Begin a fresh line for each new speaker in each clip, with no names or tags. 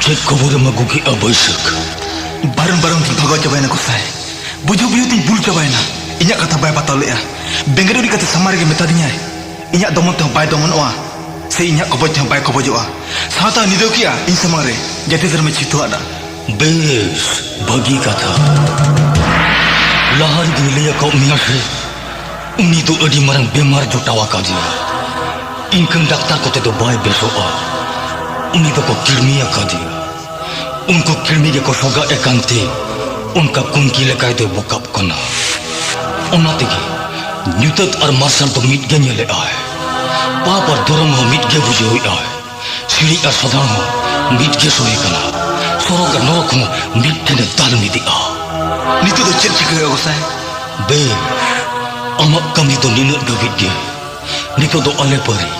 check खबर अगू की बैसक
बारन बारन भगा चाबायना गोसाई बुझू बुझू तीन बुल चाबायना इन्या कथा बाय बताव लेया बेंगरेरी कथा समारे के मेता दिया इन्या दमन ते बाय दमनवा से इन्या कबज ते बाय कबजवा साता निदो किया इन समारे जते दर में चितुआदा
बेस भगी कथा लहर गिलिया को मिया से उनी तो अडी मरंग बेमार जुटावा का दिया इनकन डॉक्टर को ते तो बाय बेसोआ उनी तो को किरमिया का दिया उनको किरमी के को सोगा एकांते उनका कुंकी लेकाय दे बुकअप करना उन्नति की न्यूतत और मार्शल तो मीट गए ले आए पाप और धर्म हो मीट के बुझे हुए आए सीढ़ी और साधारण हो मीट के सोए कला सोरो का नरक हो मीट के ने दाल में दिया
नितो तो चल चिके गोसाई
बे अमक कमी तो निन डबिट गे नितो तो अले परी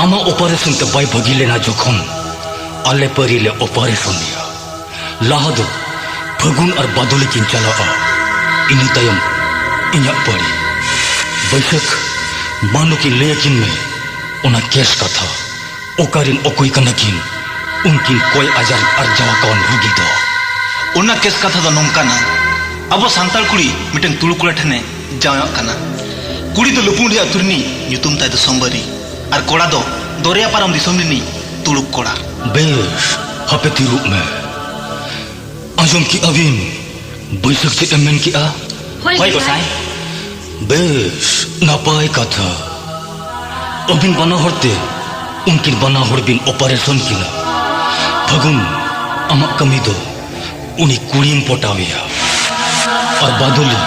आमा ऑपरेशन ते बाय भगी लेना जोखम अले परी ले ऑपरेशन दिया लाहदो फगुन और बादुली किन चला इनी तयम इन्या पड़ी बैसक मानो की लेकिन में उना केस का था ओकारिन ओकोई कनकिन उनकिन कोई अजर अर्जवा कौन रुगी दो
उना केस कथा दो नोंकाना अब सांताल कुड़ी मिटन तुलु कुड़ा ठने जाया कना कुड़ी तो लुपुंडी अतुरनी ᱧᱩᱛᱩᱢ ताय दो संबरी और कोड़ा दो दोरिया पारम दिसोम रिनी तुलुक कोड़ा
बेस हपे तिरुप में आजम की अविन बैसक से एमन की आ
होय गोसाई
बेस नापाय कथा अबिन बना होते उनकिन बना होरबिन ऑपरेशन किला फगुन अमक कमी दो उनी कुड़ीम पोटाविया और बादुली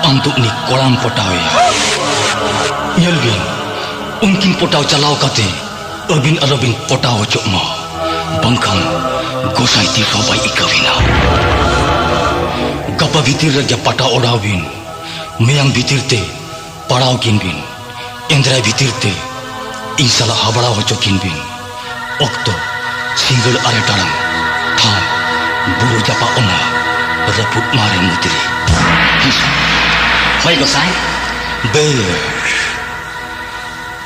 आम तो उनी कोड़ाम पोटाविया यलबिन उनकिन पोटाव चलाव काते अबिन अरबिन पोटाव चोमा बंखान गोसाई ती सोबाई इकविना गपा भीतिर रजा पटा ओडाविन मेयang भीतिर ते पड़ाव किनबिन इंद्राय भीतिर ते इंसाला हाबड़ा होचो किनबिन ओक्तो सिंगल आरे टारम थाम बुरु जापा ओना रपुट मारे मुतरी
होय गोसाई
बे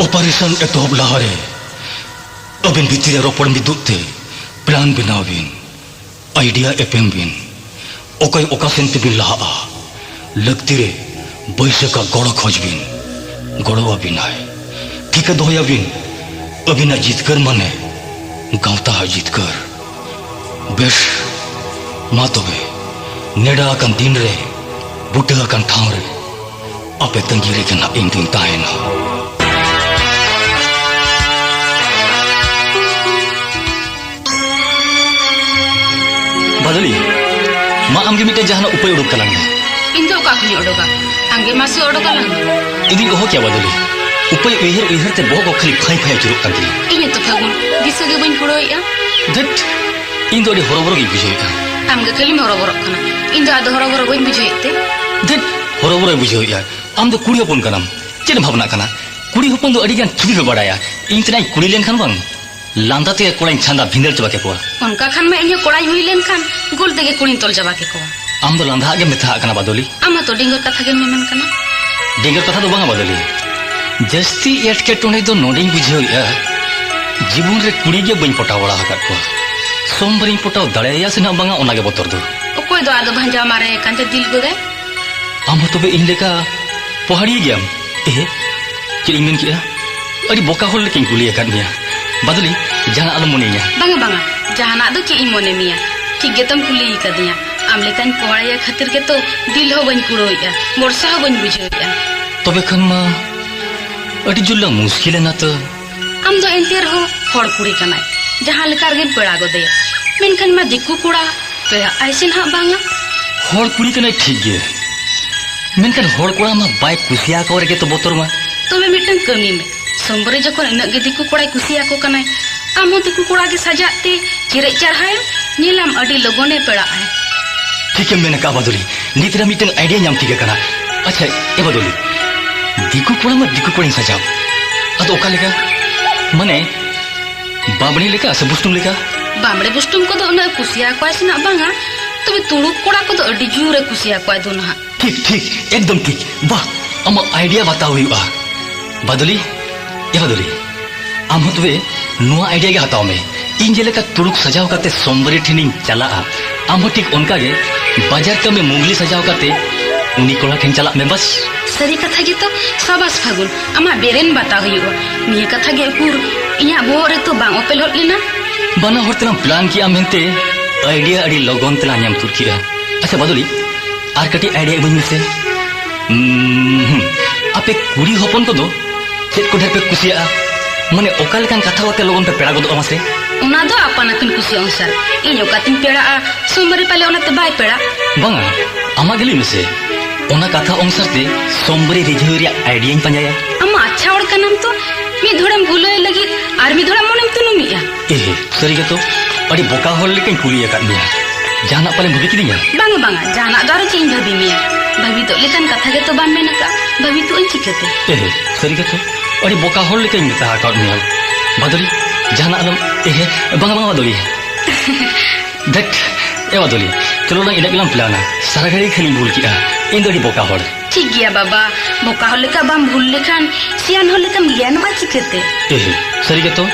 ऑपरेशन एतोहब लहारे अबिन भीतिर रोपड़ मिदुते प्लान बनाविन आइडिया एपेम बिन ओकय ओकासेन ते बिन लहा लगती रे बैसे का गड़ खोज बिन गड़वा बिन है ठीक दोया बिन अबिना जीतकर माने गावता है जीतकर बेश मा तबे नेड़ा अकन दिन रे बुटे अकन ठाव रे आपे तंगी रे कना इन दिन ताहेना बदली मा आमगे मिटे जहाना उपाय उडुक कलांग
इंदो काखनी ओडोगा आंगे मासे ओडोगा लंग
इदी ओहो क्या बदली उपाय उहर ते बोगो खाली फाई फाई जुरुक कांती
इने तो फागुन दिसे गे बइन कुड़ोया
दट इंदो डी हरोबरो गी बुझेका
आमगे खाली हरोबरो कना इंदो आदो हरोबरो बइन बुझेते
दट हरोबरो बुझेया आम दो कुड़ी होपन कनाम चेन भावना कना कुड़ी होपन दो अडिगान छुबी बे बडाया इन तनाई कुड़ी लेन खान बांग लांदा ते कोड़ाई छांदा भिंदर चबा के कोआ
उनका खान में इने कोड़ाई हुई लेन खान गोल देगे कुड़ी तोल जबा के कोआ
आम दो लांदा आगे मेथा कना बदली
आमा तो डिंगर कथा गे मेमन कना
डिंगर कथा दो बांगा बदली जस्ती एटके टोने दो नोडिंग बुझेया जीवन रे कुड़ी गे बइन पटा बड़ा हकत को सोमबरी पटाव दड़ेया से ना बांगा ओनागे बोतर दो
ओकोय दो आदो भांजा मारे कांते दिल गोगे
आम तबे इन लेका पहाड़ी गयाम ए कि इमेन किया अड़ी बोका होल लेकिन कुली एकान मिया बदली जहां आलम मुनिया
बांगा बांगा जहाना दो कि इमोने मिया ठीक गे तम कुली कदिया आम लेकान पोवाया खातिर के तो दिल हो बइन कुड़ोया वर्षा हो बइन बुझेया
तबे खन मा अड़ी जुल्ला मुश्किल है ना तो
आम दो एंतेर हो हड़ कुड़ी कनाय जहां लेकार गे पेड़ा गो दे मेनखान मा दिकु कुड़ा पेड़ा आइसिन हा बांगा
हड़ कुड़ी कनाय ठीक गे मेनखान हड़ कुड़ा मा बाय कुसिया को रे के तो बोतर मा
तबे मिटन कमी में सोमबरे जखन इना गे दिकु कुड़ा कुसिया को कनाय आम दिकु कुड़ा गे सजाते चिरे चढ़ाय नीलम अडी लगोने पेड़ा है
ठीक है मैंने का बदली नीतरा मिटन आइडिया नाम ठीक है कना अच्छा ए बदली दिकु कुड़ा मा दिकु कुड़ी सजाव अद ओका लेका मने बाबणी लेका से बुस्टुम लेका
बामड़े बुस्टुम को दो ना कुसिया को आइसिना बांगा तबे तुड़ुक कुड़ा को दो अडी जुरे कुसिया को दो ना
ठीक ठीक एकदम ठीक वाह अम आइडिया बताओ हुआ बदली ये बदली आम तबे नुआ आइडिया के हताव में इन जेलेका तुरुक सजाव काते सोमबरी ठिनिंग चला आम ठीक उनका गे बाजार का में मुंगली सजाव काते उनी कोड़ा ठेन चला में बस
सरी कथा गे तो साबास फागुन आमा बेरेन बता हुआ निये कथा गे उकुर इया बोरे तो बांग ओपेल होत लेना
बना हर तना प्लान किया मेनते आइडिया अड़ी लगन तला नाम तुर किया अच्छा बदली आर कटी आइडिया बन से आपे कुड़ी हपन को दो चेत को ढेर पे कुसिया मने ओका लेकान कथा होते लोगन पे पेड़ा गदो अमासे
उना दो अपन अकिन कुसी अनुसार इन ओकातिन पेड़ा सोमबरी पाले ओनाते बाय पेड़ा
बांगा आमा गेली मेसे ओना कथा अनुसार ते सोमबरी रिझोरिया आइडिया इन पंजाया
अम्मा अच्छा और का नाम तो मी धोड़म भूले लगी आर मी धोड़ा मोनम तुनु मिया
ए सरी के तो अड़ी बोका होल लेकिन कुली या मिया जाना पाले भुगे किदिया
बांगा बांगा जाना दारो चेंज भबी मिया भबी तो लेकिन कथा के तो बाम में नका भबी तो इन चिकते
ए सरी के तो अड़ी बोका होल लेकिन मिता का मिया बदली जाना अलम ए बांगा बांगा बदली देख ए बदली चलो ना इना गलम प्लाना सारा घड़ी खाली भूल किया इन दोड़ी बोका होल
ठीक गया बाबा बोका होल का बाम भूल लेखान सियान होल का ज्ञान मा चिकते
ए सरी के तो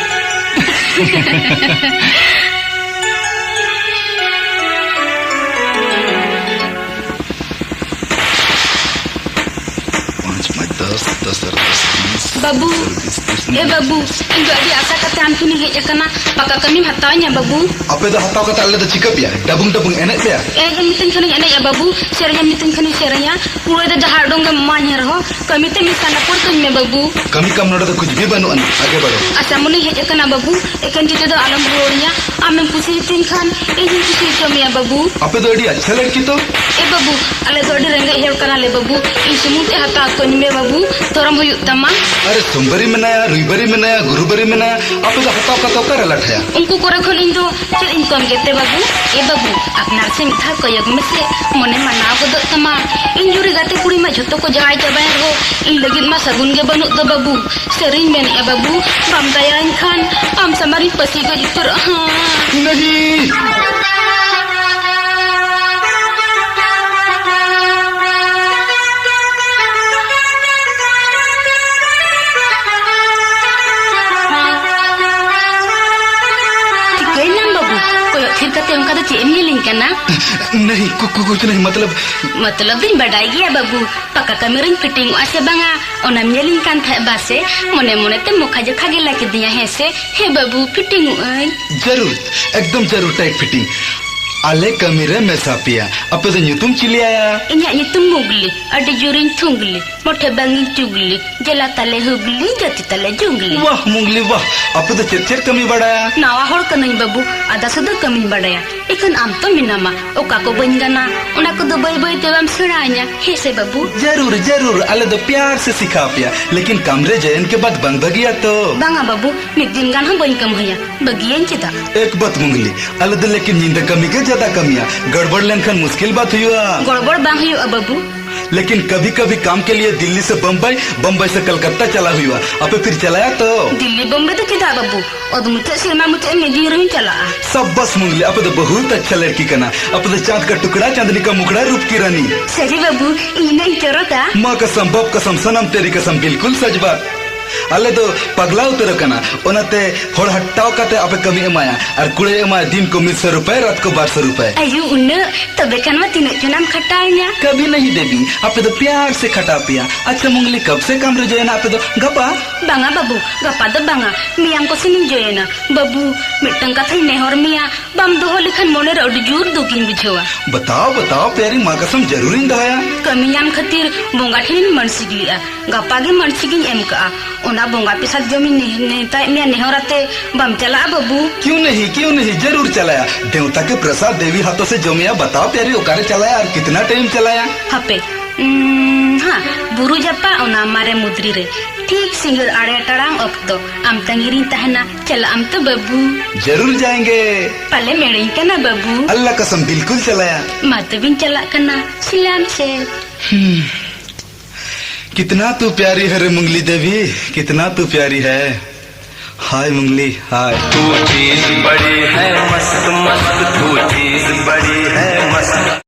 बाबू ए बाबू इन गाड़ी आशा करते आंटी ने हेज करना पक्का कमी हतावnya बाबू
आपे दा हताव कata alle da cikap ya dabung dabung enek ya
ए जब मितन खने एने या बाबू सेरnya मितन खने सेरnya पूरे दा जहार डोंगे मान्य रहो कमी ते मिसाना पुरतन में बाबू
kami kam noda da kuछ भी banuan आगे बढ़ो
asa मुनी हेज करना बाबू एकन जिते दो आलम रोड़िया आमें पुसी तिन खान ए जिन पुसी कमी या बाबू
आपे तो अड़ी अच्छा लड़की तो
ए बाबू अले दोड़ी रंगे हेव करना ले बाबू इन सुमुत ए हता कोनी में बाबू तोरम हुयु तमा
अरे सोमबरी menaya रुईबरी menaya गुरुबरी menaya आपे तो हताव कता करे लठया
उनको कोरे खोल इन दो चल इनकम गेते बाबू ए बाबू अपनार से मिठा कोयग में से मने मनाव को दो तमा इन जुरी गाते कुड़ी मा झोतो को जाय जबाय हो इन लगित मा सगुन गे बनु दो बाबू सेरिन में ए बाबू बम दया इन खान आम समारी पसी गो इतर हां
नहीं
उनका तो चेम लिंक करना
नहीं कुछ नहीं
मतलब दिन बढ़ाई गया बाबू पक्का कमेरिंग फिटिंग आसे बंगा ओना मेलिंग कान था बासे मने मने ते मुखा जो खागे लाके दिया है से हे बाबू फिटिंग
जरूर एकदम जरूर टाइट फिटिंग आले कमीरे में सापिया अपे तो nyutum चिली आया
इन्या nyutum मुगली अडे जुरिन थुंगली मोटे बंगी चुगली जला तले हुगली जति तले जुगली
वाह मुंगली वाह अपे तो चेर कमी बढ़ाया
नावा होड़ कनई बाबू आदा सदा कमी बढ़ाया इकन आम तो मिनामा ओका को बंगाना उना को दो बई बई तेवम सुराया हे से बाबू
जरूर जरूर आले तो प्यार से सिखा पिया लेकिन कमरे जयन के बाद बंग बगिया तो
बांगा बाबू मिद दिन गान हम बन कम होया बगियन चिता
एक बात मुंगली आले तो लेकिन नींद कमी के ज्यादा कमिया गड़बड़ लेनखन मुश्किल बात हुआ
गड़बड़ बांग हुआ बाबू
लेकिन कभी कभी काम के लिए दिल्ली से बम्बई बम्बई से कलकत्ता चला हुआ अब फिर चलाया तो
दिल्ली बम्बई तो किधा बाबू और मुझे सिनेमा मुझे मेजी रही चला
सब बस मुंगली अब तो बहुत अच्छा लड़की का ना अब तो चांद का टुकड़ा चांदनी का मुखड़ा रूप की रानी
सही बाबू इन्हें चोरता
माँ कसम बाप कसम सनम तेरी कसम बिल्कुल सच बात अले तो पगला उतर कना ओनाते होड़ हट्टाव काते आपे कमी एमाया और कुड़े एमाया दिन को 100 रुपए रात को 1200 रुपए
अयो उन्ने तबे कनवा तीन चुनाम खटाइया
कभी नहीं देवी आपे तो प्यार से खटा पिया अच्छा मुंगली कब से काम रे जोयना आपे तो गपा
बांगा बाबू गपा दो बांगा मियां को सिनिन जोयना बाबू मिटंग कथा नेहर मिया बम दोहो लिखन मोने रे जोर दुकिन बुझवा
बताओ बताओ प्यारी मां कसम जरूर इन दया
कमियान खातिर बोंगा ठिन मनसिक लिया गपा गे मनसिक एम का ओना बोंगा पे साथ जमीन नेता मिया नेहराते बम चला बाबू
क्यों नहीं जरूर चलाया देवता के प्रसाद देवी हाथों से जमिया बताओ प्यारी ओकारे चलाया और कितना टाइम चलाया
हपे हाँ बुरु जपा ओना मारे मुद्री रे ठीक सिंगर आड़े टड़ांग अक्तो आम तंगिरी तहना चला आम तो बाबू
जरूर जाएंगे
पले मेरे कना बाबू
अल्लाह कसम बिल्कुल चलाया
मत बिन चला कना सिलाम से
कितना तू प्यारी है रे मुंगली देवी कितना तू प्यारी है हाय मुंगली हाय
तू चीज बड़ी है मस्त मस्त तू चीज बड़ी है मस्त